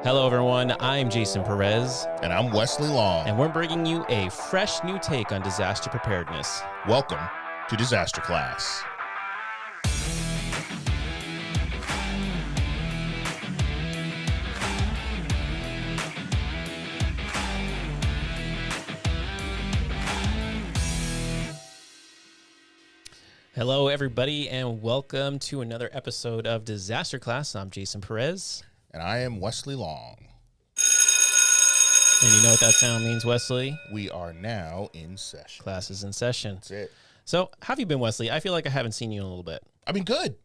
Hello, everyone. I'm Jason Perez, And I'm Wesley Long. and we're bringing you a fresh new take on disaster preparedness. Welcome to Disaster Class. Hello, everybody, and welcome to another episode of Disaster Class. I'm Jason Perez. And I am Wesley Long. And you know what that sound means, Wesley? We are now in session. Class is in session. That's it. So, how have you been, Wesley? I feel like I haven't seen you in a little bit. I've been good.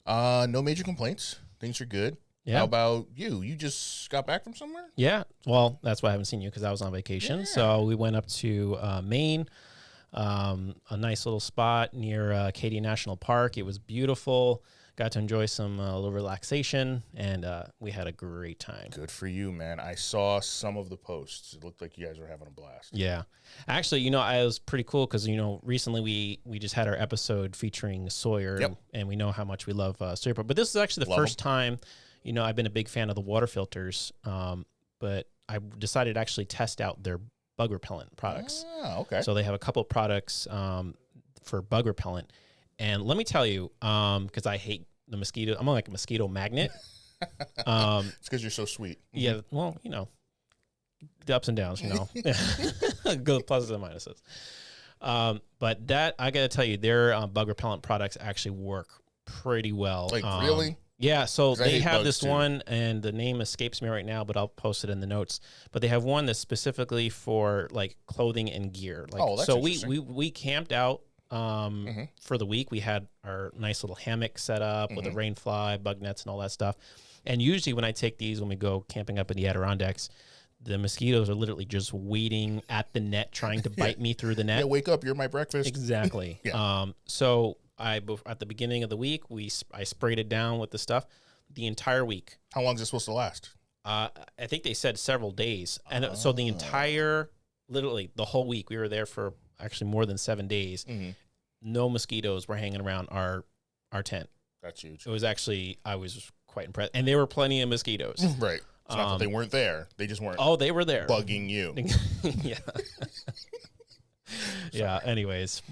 No major complaints. Things are good. Yeah. How about you? You just got back from somewhere? Yeah. Well, that's why I haven't seen you, because I was on vacation. Yeah. So, we went up to Maine, a nice little spot near Acadia National Park. It was beautiful. Got to enjoy some little relaxation, and we had a great time. Good for you, man. I saw some of the posts. It looked like you guys were having a blast. Yeah. Actually, I was pretty cool because, recently we just had our episode featuring Sawyer, Yep. and we know how much we love Sawyer. But this is actually the first time, I've been a big fan of the water filters, but I decided to actually test out their bug repellent products. Oh, okay. So they have a couple of products for bug repellent. And let me tell you, because I hate the mosquito, I'm like a mosquito magnet. It's because you're so sweet. Yeah, well, the ups and downs, Go pluses and minuses. But that, I got to tell you, their bug repellent products actually work pretty well. Like, really? Yeah, so 'Cause I they hate have bugs this too. one, and the name escapes me right now, but I'll post it in the notes. But they have one that's specifically for like clothing and gear. Like, Oh, that's so interesting. we camped out for the week. We had our nice little hammock set up with a rain fly, bug nets, and all that stuff. And usually when I take these, when we go camping up in the Adirondacks, the mosquitoes are literally just waiting at the net, trying to bite me through the net. Yeah, wake up. You're my breakfast. Exactly. Yeah. So at the beginning of the week, I sprayed it down with the stuff the entire week. How long is it supposed to last? I think they said several days. And so literally the whole week, we were there for actually more than 7 days. No mosquitoes were hanging around our tent. That's huge. It was actually, I was quite impressed. And there were plenty of mosquitoes. Right. It's not that they weren't there. They just weren't Oh, they were there. bugging you. Yeah. Yeah. Anyways.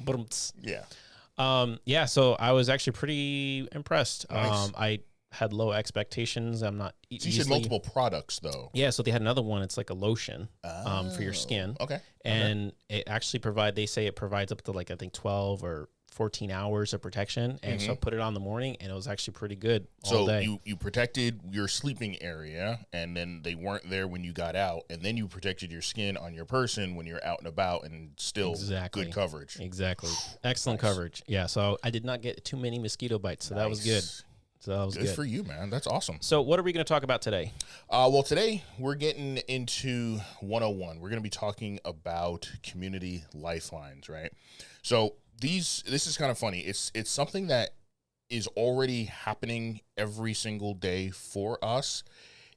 Yeah. So I was actually pretty impressed. Nice. I had low expectations. I'm not So you said multiple products, though. Yeah, so they had another one. It's like a lotion for your skin. Okay. And it actually they say it provides up to like, I think 12 or 14 hours of protection. And so I put it on in the morning, and it was actually pretty good all day. So you protected your sleeping area, and then they weren't there when you got out, and then you protected your skin on your person when you're out and about, and still good coverage. Exactly. Excellent coverage. Yeah, so I did not get too many mosquito bites, so that was good. So that was good. Good for you, man. That's awesome. So what are we going to talk about today? Well, today we're getting into 101. We're going to be talking about community lifelines, right? So this is kind of funny. It's something that is already happening every single day for us.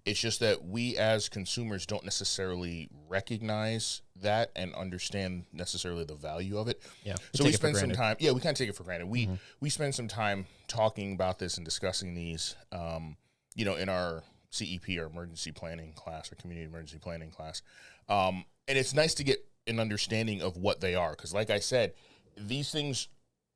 It's just that we as consumers don't necessarily recognize that and understand necessarily the value of it. Yeah. So we spend some time. Yeah, we kind of take it for granted. We spend some time talking about this and discussing these, in our CEP, our emergency planning class, or community emergency planning class. And it's nice to get an understanding of what they are. Because like I said, these things,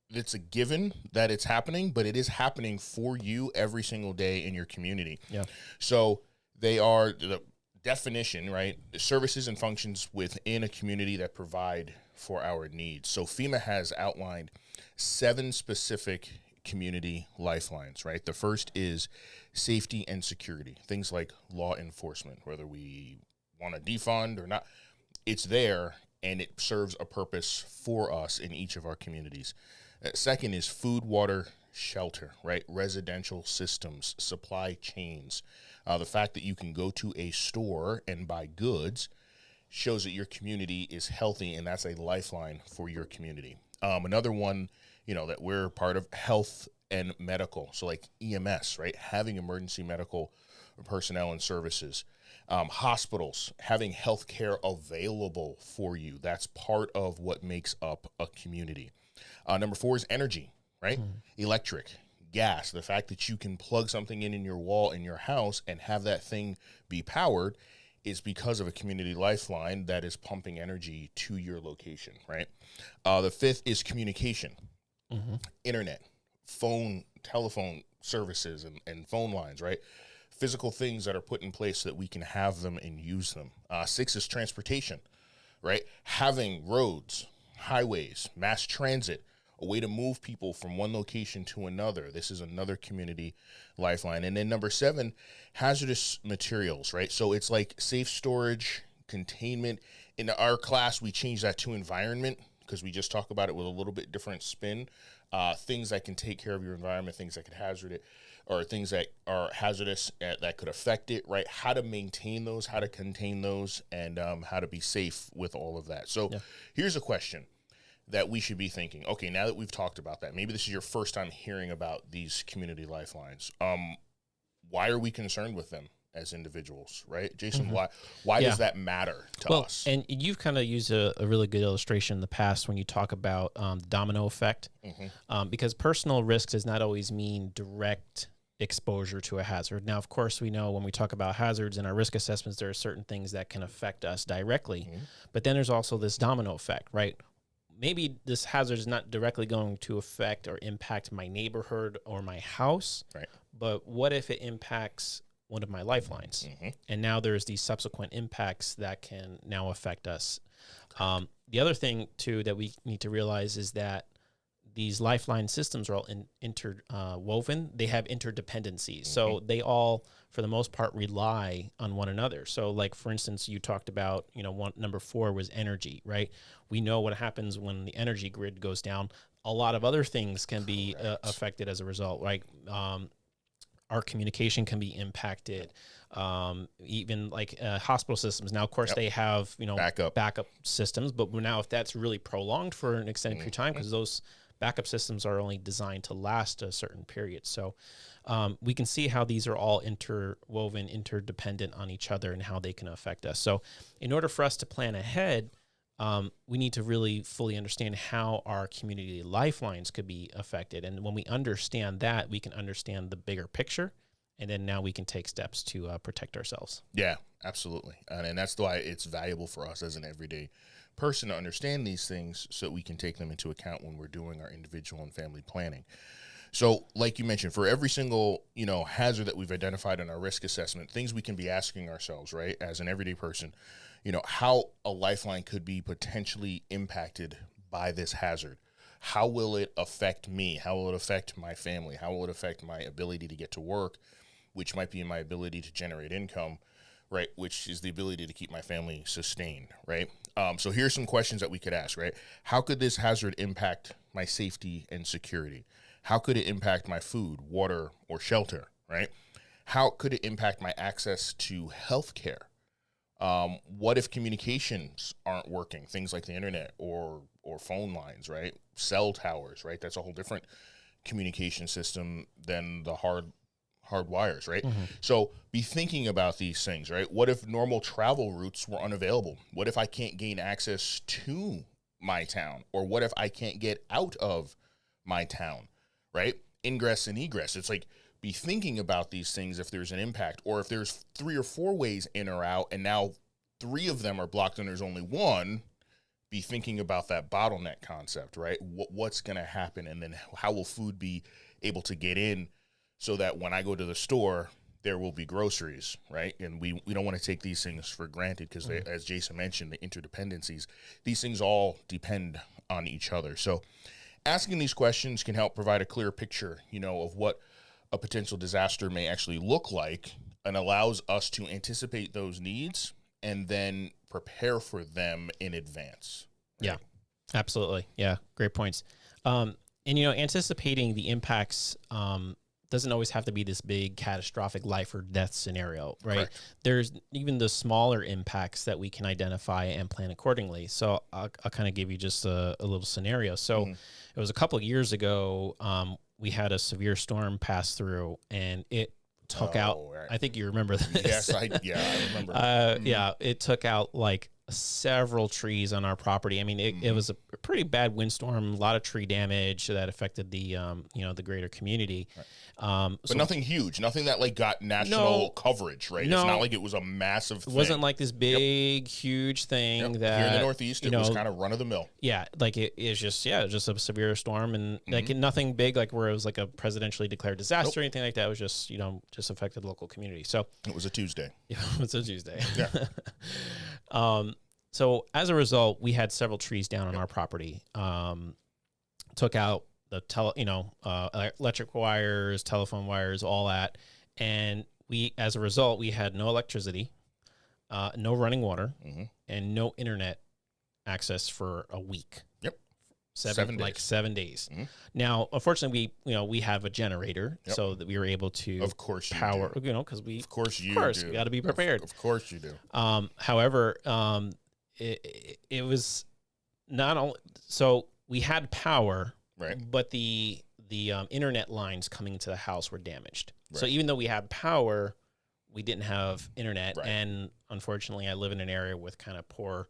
it's a given that it's happening, but it is happening for you every single day in your community. Yeah. So they are the definition, right? Services and functions within a community that provide for our needs. So FEMA has outlined 7 specific community lifelines, right? The first is safety and security, things like law enforcement, whether we want to defund or not, it's there and it serves a purpose for us in each of our communities. Second is food, water, shelter, right? Residential systems, supply chains. The fact that you can go to a store and buy goods shows that your community is healthy, and that's a lifeline for your community. Another one, that we're part of, health and medical. So like EMS, right? Having emergency medical personnel and services. Hospitals, having healthcare available for you. That's part of what makes up a community. Number 4 is energy, right? Electric, gas, the fact that you can plug something in your wall in your house and have that thing be powered is because of a community lifeline that is pumping energy to your location, right? The fifth is communication, internet, phone, telephone services, and phone lines, right? Physical things that are put in place so that we can have them and use them. Six is transportation, right? Having roads, highways, mass transit, a way to move people from one location to another. This is another community lifeline. And then number seven, hazardous materials, right? So it's like safe storage, containment. In our class, we changed that to environment because we just talk about it with a little bit different spin. Things that can take care of your environment, things that could hazard it, or things that are hazardous that could affect it, right? How to maintain those, how to contain those, and how to be safe with all of that. So here's a question that we should be thinking. Okay, now that we've talked about that, maybe this is your first time hearing about these community lifelines. Why are we concerned with them as individuals, right? Jason, why does that matter to us? And you've kind of used a really good illustration in the past when you talk about the domino effect, because personal risk does not always mean direct exposure to a hazard. Now, of course, we know when we talk about hazards in our risk assessments, there are certain things that can affect us directly, but then there's also this domino effect, right? Maybe this hazard is not directly going to affect or impact my neighborhood or my house, right? But what if it impacts one of my lifelines? And now there's these subsequent impacts that can now affect us. The other thing, too, that we need to realize is that these lifeline systems are all interwoven. They have interdependencies. So they all, for the most part, rely on one another. So like, for instance, you talked about, number 4 was energy, right? We know what happens when the energy grid goes down. A lot of other things can be affected as a result, right? Our communication can be impacted. Even like hospital systems. Now, of course, they have, backup systems, but now if that's really prolonged for an extended period of time, because those backup systems are only designed to last a certain period. So we can see how these are all interwoven, interdependent on each other and how they can affect us. So in order for us to plan ahead, we need to really fully understand how our community lifelines could be affected. And when we understand that, we can understand the bigger picture. And then now we can take steps to protect ourselves. Yeah, absolutely. And that's why it's valuable for us as an everyday person to understand these things so that we can take them into account when we're doing our individual and family planning. So like you mentioned, for every single, hazard that we've identified in our risk assessment, things we can be asking ourselves, right, as an everyday person, how a lifeline could be potentially impacted by this hazard. How will it affect me? How will it affect my family? How will it affect my ability to get to work, which might be my ability to generate income, right, which is the ability to keep my family sustained, right? So here's some questions that we could ask, right? How could this hazard impact my safety and security? How could it impact my food, water, or shelter, right? How could it impact my access to health care? What if communications aren't working? Things like the internet or phone lines, right? Cell towers, right? That's a whole different communication system than the hard wires, right? So be thinking about these things, right? What if normal travel routes were unavailable? What if I can't gain access to my town? Or what if I can't get out of my town, right? Ingress and egress. It's like, be thinking about these things if there's an impact, or if there's 3 or 4 ways in or out, and now 3 of them are blocked and there's only one, be thinking about that bottleneck concept, right? What's going to happen, and then how will food be able to get in so that when I go to the store, there will be groceries, right? And we don't want to take these things for granted because, as Jason mentioned, the interdependencies, these things all depend on each other. So asking these questions can help provide a clear picture, of what a potential disaster may actually look like, and allows us to anticipate those needs and then prepare for them in advance. Right? Yeah, absolutely. Yeah, great points. And, anticipating the impacts doesn't always have to be this big catastrophic life or death scenario, right? Correct. There's even the smaller impacts that we can identify and plan accordingly. So I'll kind of give you just a little scenario. So it was a couple of years ago, we had a severe storm pass through, and it took out, I think you remember this. Yes, I remember. Yeah, it took out like several trees on our property. I mean, it was a pretty bad windstorm, a lot of tree damage that affected the the greater community. Right. But so nothing huge, nothing that like got national coverage, right? No, it's not like it was a massive thing. It wasn't like this big, huge thing that here in the Northeast, it was kind of run of the mill. Yeah, like it's just just a severe storm, and like nothing big, like where it was like a presidentially declared disaster or anything like that. It was just just affected the local community. So it was a Tuesday. Yeah, it was a Tuesday. Yeah. So as a result, we had several trees down on our property. Took out the electric wires, telephone wires, all that, and as a result, we had no electricity, no running water, and no internet access for a week. Yep. 7 days. 7 days. Now, unfortunately, we have a generator, so that we were able to of course power, because we of course you got to be prepared. Of course you do. However, it was not only so we had power, right? But the internet lines coming into the house were damaged. Right. So even though we had power, we didn't have internet, right. And unfortunately, I live in an area with kind of poor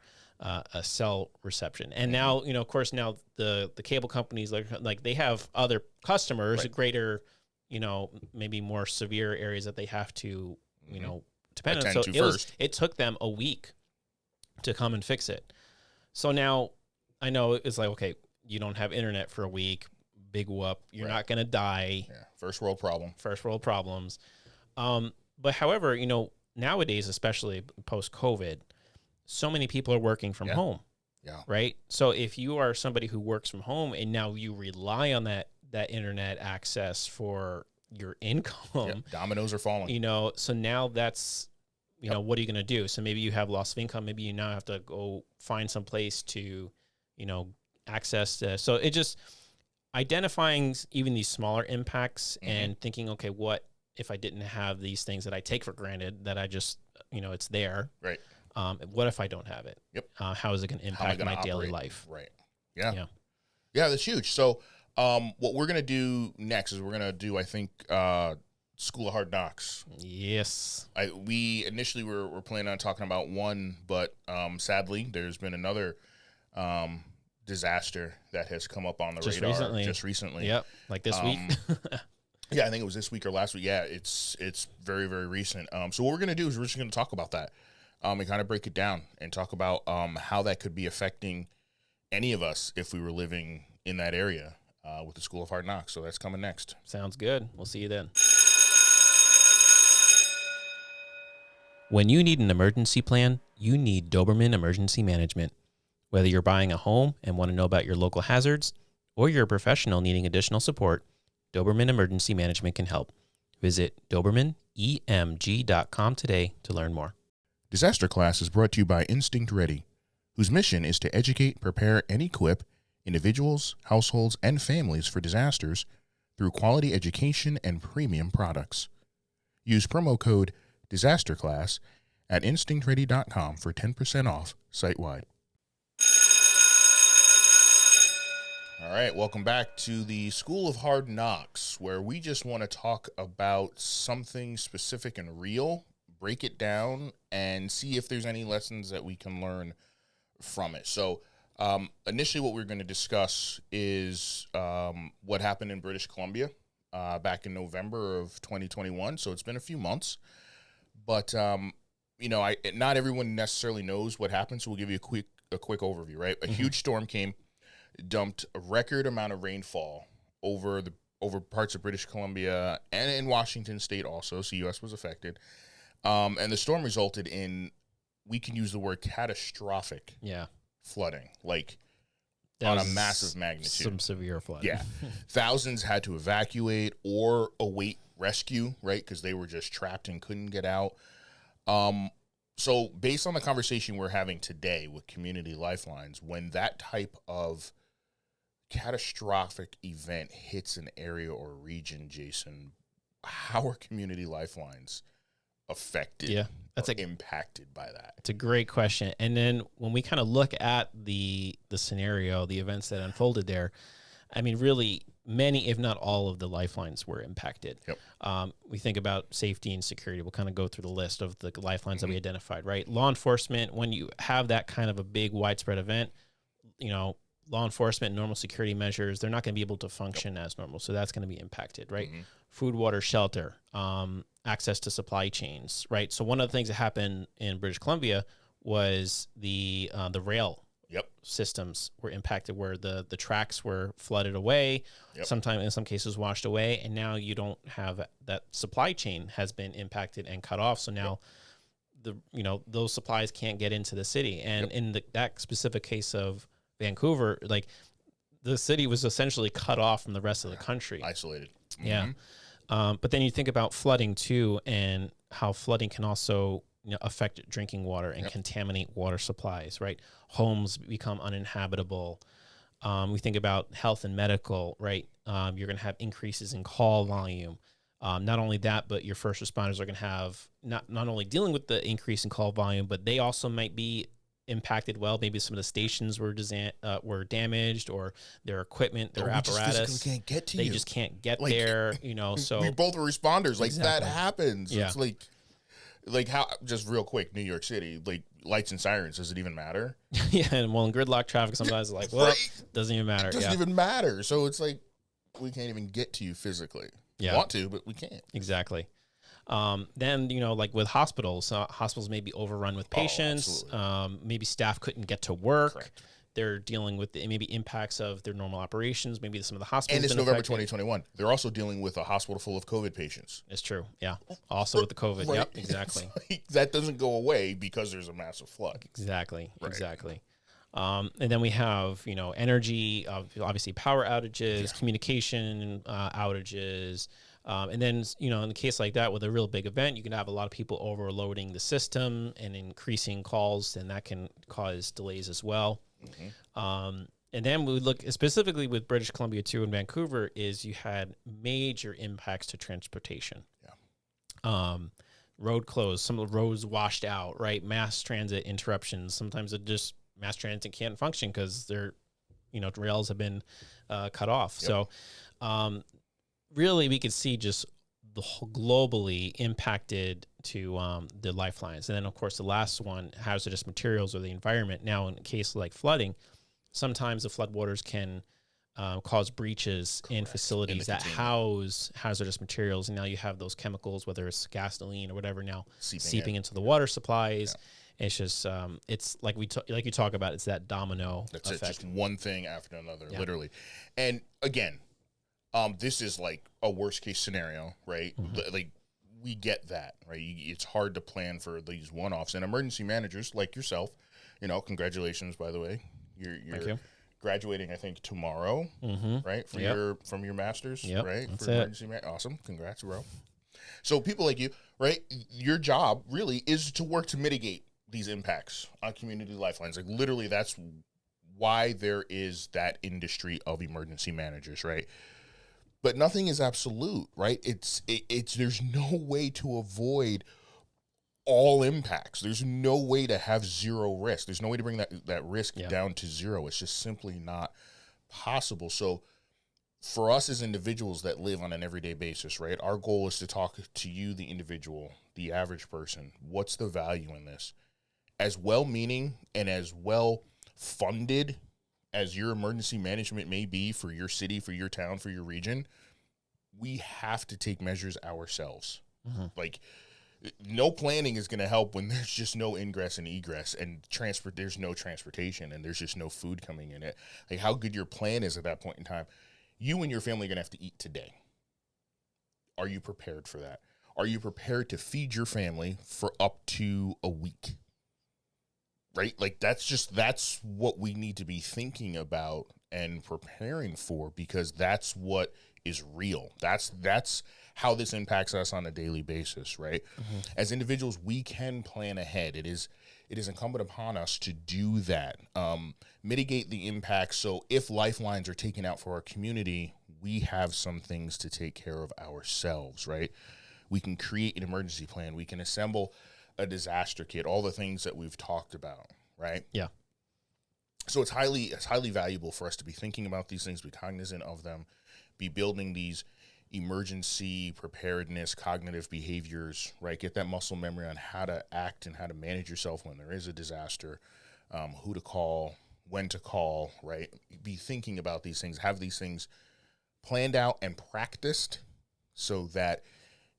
cell reception. And now, of course, now the cable companies like they have other customers, right. Greater, maybe more severe areas that they have to, depend on. So it took them a week to come and fix it. So now I know it's like, okay, you don't have internet for a week, big whoop. You're not going to die. Yeah. First world problems. But however, nowadays, especially post-COVID, so many people are working from home. Yeah. Right. So if you are somebody who works from home and now you rely on that internet access for your income, dominoes are falling. So now that's, what are you going to do? So maybe you have loss of income. Maybe you now have to go find some place to, access this. So it just identifying even these smaller impacts and thinking, okay, what if I didn't have these things that I take for granted that I just, it's there. Right. What if I don't have it? Yep. How is it going to impact my daily life? Right. Yeah. Yeah, that's huge. So what we're going to do next is we're going to do, I think, School of Hard Knocks. Yes. We initially were planning on talking about one, but sadly, there's been another disaster that has come up on the radar just recently. Yep, like this week. Yeah, I think it was this week or last week. Yeah, it's very, very recent. So what we're going to do is we're just going to talk about that and kind of break it down and talk about how that could be affecting any of us if we were living in that area with the School of Hard Knocks. So that's coming next. Sounds good. We'll see you then. When you need an emergency plan, you need Doberman Emergency Management. Whether you're buying a home and want to know about your local hazards, or you're a professional needing additional support, Doberman Emergency Management can help. Visit DobermanEMG.com today to learn more. Disaster Class is brought to you by Instinct Ready, whose mission is to educate, prepare, and equip individuals, households, and families for disasters through quality education and premium products. Use promo code DisasterClass at InstinctReady.com for 10% off site-wide. All right, welcome back to the School of Hard Knocks, where we just want to talk about something specific and real, break it down, and see if there's any lessons that we can learn from it. So initially what we're going to discuss is what happened in British Columbia back in November of 2021. So it's been a few months, but not everyone necessarily knows what happened. So we'll give you a quick overview, right? A huge storm came, dumped a record amount of rainfall over parts of British Columbia and in Washington State also. So U.S. was affected. And the storm resulted in, we can use the word catastrophic flooding, like on a massive magnitude. Some severe flooding. Yeah. Thousands had to evacuate or await rescue, right? Because they were just trapped and couldn't get out. So based on the conversation we're having today with Community Lifelines, when that type of catastrophic event hits an area or region, Jason, how are Community Lifelines affected? Yeah, impacted by that? It's a great question. And then when we kind of look at the scenario, the events that unfolded there, I mean, really, many, if not all, of the lifelines were impacted. Yep. We think about safety and security. We'll kind of go through the list of the lifelines that we identified, right? Law enforcement, when you have that kind of a big widespread event, law enforcement, normal security measures, they're not going to be able to function as normal. So that's going to be impacted, right? Food, water, shelter, access to supply chains, right? So one of the things that happened in British Columbia was the rail systems were impacted, where the tracks were flooded away, sometimes in some cases washed away, and now you don't have that supply chain has been impacted and cut off. So now those supplies can't get into the city. And in that specific case of Vancouver, like the city was essentially cut off from the rest of the country, isolated. Yeah. But then you think about flooding too, and how flooding can also affect drinking water and contaminate water supplies, right? Homes become uninhabitable. We think about health and medical, right? You're going to have increases in call volume. Not only that, but your first responders are going to have not only dealing with the increase in call volume, but they also might be impacted. Well, maybe some of the stations were damaged, or their equipment, their apparatus. Just can't get to they just can't get there. So we both are responders. Like Exactly. that happens. Yeah. It's like how, just real quick, New York City, like lights and sirens, does it even matter? Yeah, and in gridlock traffic, sometimes it's like, well, Right. doesn't even matter. It doesn't even matter. So it's like we can't even get to you physically. We want to, but we can't. Exactly. Then, like with hospitals, hospitals may be overrun with patients. Maybe staff couldn't get to work. Correct. They're dealing with maybe impacts of their normal operations. Maybe some of the hospitals. And it's November 2021. They're also dealing with a hospital full of COVID patients. It's true. Yeah. Also with the COVID. Right. Yep. Exactly. That doesn't go away because there's a massive flood. Exactly. Right. Exactly. And then we have, energy, obviously power outages, communication outages. And then, in a case like that with a real big event, you can have a lot of people overloading the system and increasing calls, and that can cause delays as well. And then we look specifically with British Columbia too, and Vancouver, is you had major impacts to transportation. Road closed, some of the roads washed out, right? Mass transit interruptions. Sometimes mass transit can't function because their, rails have been cut off. So, really, we could see just the whole globally impacted to the lifelines. And then, of course, the last one, hazardous materials or the environment. Now, in a case like flooding, sometimes the floodwaters can cause breaches in facilities that house hazardous materials. And now you have those chemicals, whether it's gasoline or whatever, now seeping into the water supplies. It's just, it's like like you talk about, it's that domino effect. It, just one thing after another, literally. And again, this is like a worst case scenario, right? Like we get that, right? It's hard to plan for these one-offs, and emergency managers like yourself, congratulations, by the way. Thank you. Graduating, I think, tomorrow, right? From your master's, right? That's for emergency awesome. Congrats, bro. So people like you, right? Your job really is to work to mitigate these impacts on Community Lifelines. Like literally, that's why there is that industry of emergency managers, right? But nothing is absolute, right? It's there's no way to avoid all impacts. There's no way to have zero risk. There's no way to bring that risk down to zero. It's just simply not possible. So for us as individuals that live on an everyday basis, right, our goal is to talk to you, the individual, the average person. What's the value in this? As well-meaning and as well-funded as your emergency management may be for your city, for your town, for your region, we have to take measures ourselves. Like, no planning is going to help when there's just no ingress and egress, and there's no transportation, and there's just no food coming in it. Like, how good your plan is at that point in time, you and your family are going to have to eat today. Are you prepared for that? Are you prepared to feed your family for up to a week? Right? Like, that's what we need to be thinking about and preparing for, because that's what is real. That's how this impacts us on a daily basis, right? As individuals, we can plan ahead. It is incumbent upon us to do that. Mitigate the impact, so if lifelines are taken out for our community, we have some things to take care of ourselves, right? We can create an emergency plan. We can assemble a disaster kit, all the things that we've talked about, right? Yeah. So it's highly valuable for us to be thinking about these things, be cognizant of them, be building these emergency preparedness, cognitive behaviors, right? Get that muscle memory on how to act and how to manage yourself when there is a disaster, who to call, when to call, right? Be thinking about these things, have these things planned out and practiced so that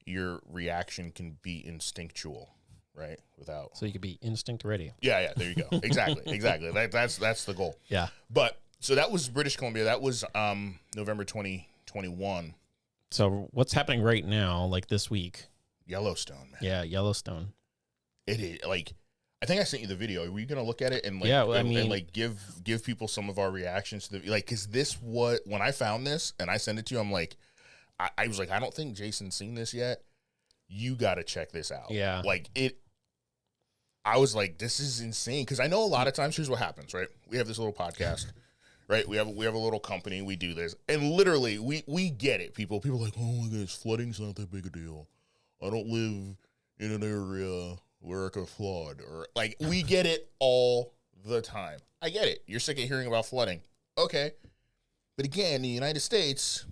your reaction can be instinctual, right? Without. So you could be instinct ready. Yeah, there you go. Exactly. That's the goal. Yeah. But so that was British Columbia. That was November 2021. So what's happening right now, like this week? Yellowstone, man. Yeah, Yellowstone. It is like, I think I sent you the video. Were you gonna look at it and like, and like give people some of our reactions to the like? Because when I found this and I sent it to you, I'm like, I was like, I don't think Jason's seen this yet. You got to check this out. Yeah, like it. I was like, this is insane because I know a lot of times. Here's what happens, right? We have this little podcast. Right, we have a little company. We do this, and literally, we get it. People are like, "Oh my gosh, flooding's not that big a deal. I don't live in an area where it could flood." Or like, we get it all the time. I get it. You're sick of hearing about flooding, okay? But again, the United States,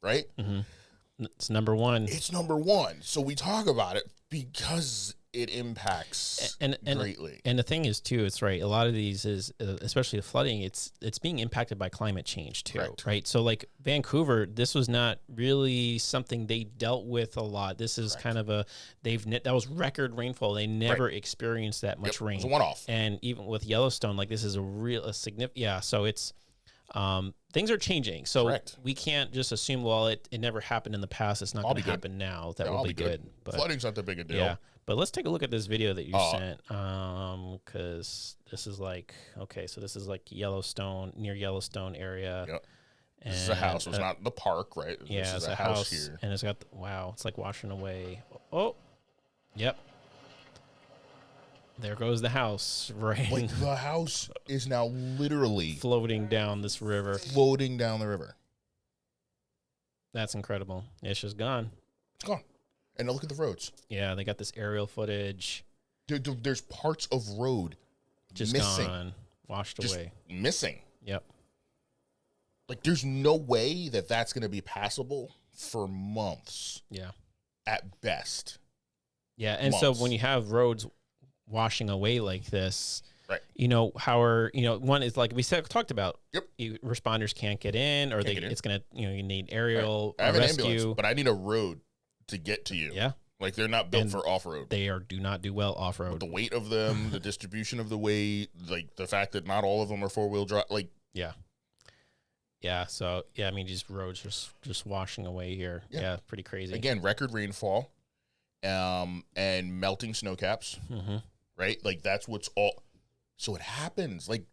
right? Mm-hmm. It's number one. It's number one. So we talk about it because it impacts greatly. And the thing is, too, it's right. A lot of these is, especially the flooding, it's being impacted by climate change, too, right? So, like Vancouver, this was not really something they dealt with a lot. This is kind of that was record rainfall. They never experienced that much rain. It was a one-off. And even with Yellowstone, like this is a significant, yeah. So it's, things are changing. So we can't just assume, well, it never happened in the past. It's not going to happen now. That will be good. But flooding's not that big a deal. Yeah. But let's take a look at this video that you sent, because this is like, okay, so this is like Yellowstone, near Yellowstone area. Yep. This is a house. It's not the park, right? Yeah, this is it's a house here. And it's got, wow, it's like washing away. Oh, yep. There goes the house, right? Like the house is now literally floating down this river. Floating down the river. That's incredible. It's just gone. It's gone. And look at the roads. Yeah, they got this aerial footage. There's parts of road just missing. Gone, washed away. Missing. Yep. Like, there's no way that that's going to be passable for months. Yeah. At best. Yeah, and so when you have roads washing away like this, right? One is like we talked about. Yep. Responders can't get in, or it's gonna, you need aerial I have rescue. an ambulance, but I need a road to get to you. Yeah. Like, they're not built for off road. They do not do well off road. The weight of them, the distribution of the weight, like the fact that not all of them are 4-wheel drive, like. Yeah. Yeah. So I mean, just roads just washing away here. Yeah. Pretty crazy. Again, record rainfall, and melting snow caps. Mm-hmm. Right? Like, that's what's all. So it happens. Like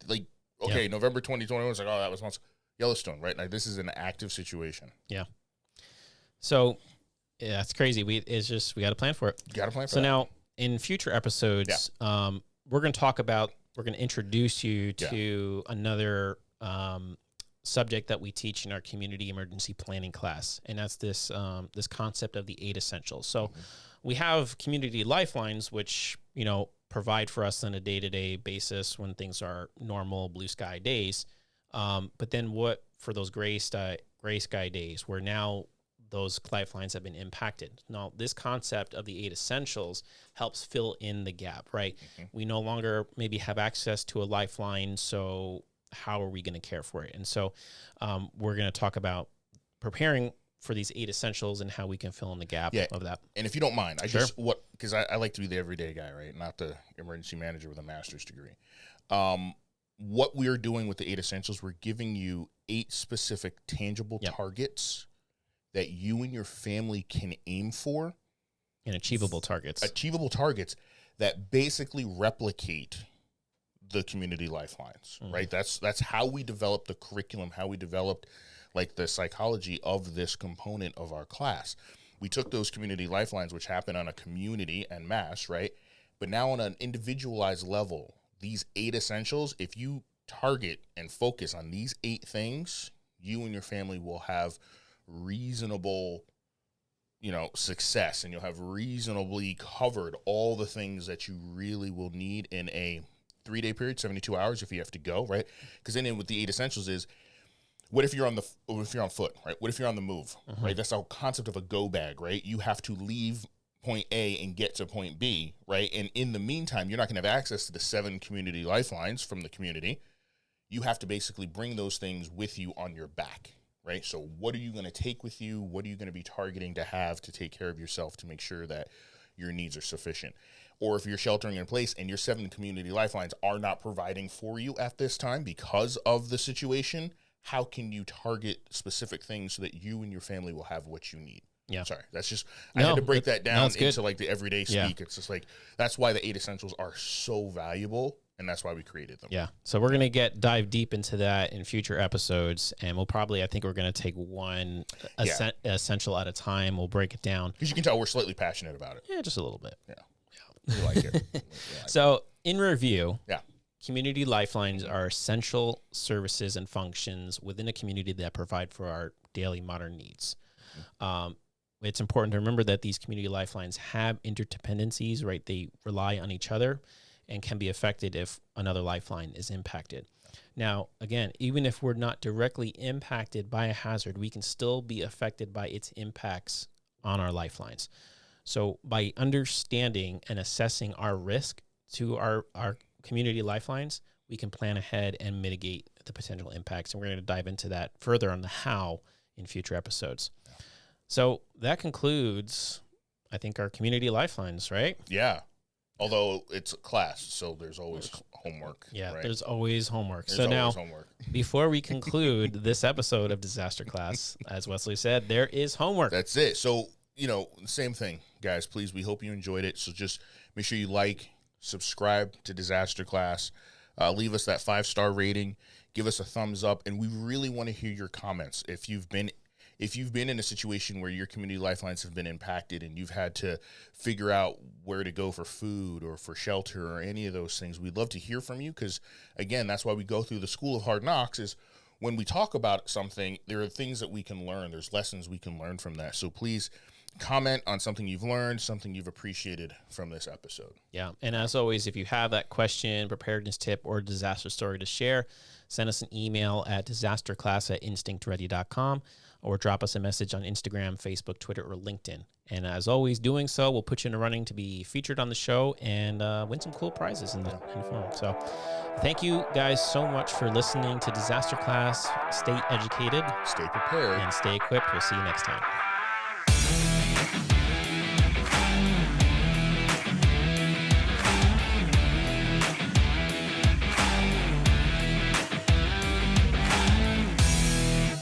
okay, November 2021, it's like, oh, that was once Yellowstone, right? Like, this is an active situation. Yeah. So, yeah, it's crazy. We got to plan for it. Got to plan for it. So now, in future episodes, we're going to introduce you to another subject that we teach in our community emergency planning class, and that's this concept of the 8 essentials. So we have Community Lifelines, which provide for us on a day-to-day basis when things are normal blue sky days. But then what for those gray sky days where now those lifelines have been impacted? Now, this concept of the 8 essentials helps fill in the gap, right? Mm-hmm. We no longer maybe have access to a lifeline, so how are we going to care for it? And so we're going to talk about preparing for these 8 essentials and how we can fill in the gap of that. And if you don't mind, because I like to be the everyday guy, right? Not the emergency manager with a master's degree. What we are doing with the 8 essentials, we're giving you 8 specific tangible targets that you and your family can aim for. And achievable targets. Achievable targets that basically replicate the Community Lifelines, right? That's how we developed the curriculum, how we developed like the psychology of this component of our class. We took those Community Lifelines, which happen on a community en masse, right? But now on an individualized level, these 8 essentials, if you target and focus on these 8 things, you and your family will have reasonable, success, and you'll have reasonably covered all the things that you really will need in a 3-day period, 72 hours if you have to go, right? Because then with the 8 essentials is What if you're on foot, right? What if you're on the move, right? That's the whole concept of a go bag, right? You have to leave point A and get to point B, right? And in the meantime, you're not going to have access to the 7 community lifelines from the community. You have to basically bring those things with you on your back, right? So what are you going to take with you? What are you going to be targeting to have to take care of yourself to make sure that your needs are sufficient? Or if you're sheltering in place and your 7 community lifelines are not providing for you at this time because of the situation, how can you target specific things so that you and your family will have what you need? Yeah. Sorry, that's just, I had to break that down into like the everyday speak. Yeah. It's just like, that's why the 8 essentials are so valuable, and that's why we created them. Yeah. So we're going to dive deep into that in future episodes, and we'll probably, I think we're going to take one essential at a time. We'll break it down. Because you can tell we're slightly passionate about it. Yeah, just a little bit. Yeah. We like it. So in review, yeah. Community lifelines are essential services and functions within a community that provide for our daily modern needs. It's important to remember that these community lifelines have interdependencies, right? They rely on each other and can be affected if another lifeline is impacted. Now, again, even if we're not directly impacted by a hazard, we can still be affected by its impacts on our lifelines. So by understanding and assessing our risk to our community lifelines, we can plan ahead and mitigate the potential impacts. And we're going to dive into that further on the how in future episodes. So that concludes, I think, our community lifelines, right? Yeah. Although it's a class, so there's always homework. Yeah, right? There's always homework. There's so always now, homework. Before we conclude this episode of Disaster Class, as Wesley said, there is homework. That's it. So, same thing, guys. Please, we hope you enjoyed it. So just make sure you like, subscribe to Disaster Class, leave us that 5-star rating, give us a thumbs up, and we really want to hear your comments. If you've been in a situation where your community lifelines have been impacted and you've had to figure out where to go for food or for shelter or any of those things, we'd love to hear from you, because again, that's why we go through the School of Hard Knocks. Is when we talk about something, there are things that we can learn. There's lessons we can learn from that. So please comment on something you've learned, something you've appreciated from this episode. Yeah. And as always, if you have that question, preparedness tip, or disaster story to share, send us an email at disasterclass@instinctready.com or drop us a message on Instagram, Facebook, Twitter, or LinkedIn. And as always, doing so will put you in a running to be featured on the show and win some cool prizes in the film. So thank you guys so much for listening to Disaster Class. Stay educated. Stay prepared. And stay equipped. We'll see you next time.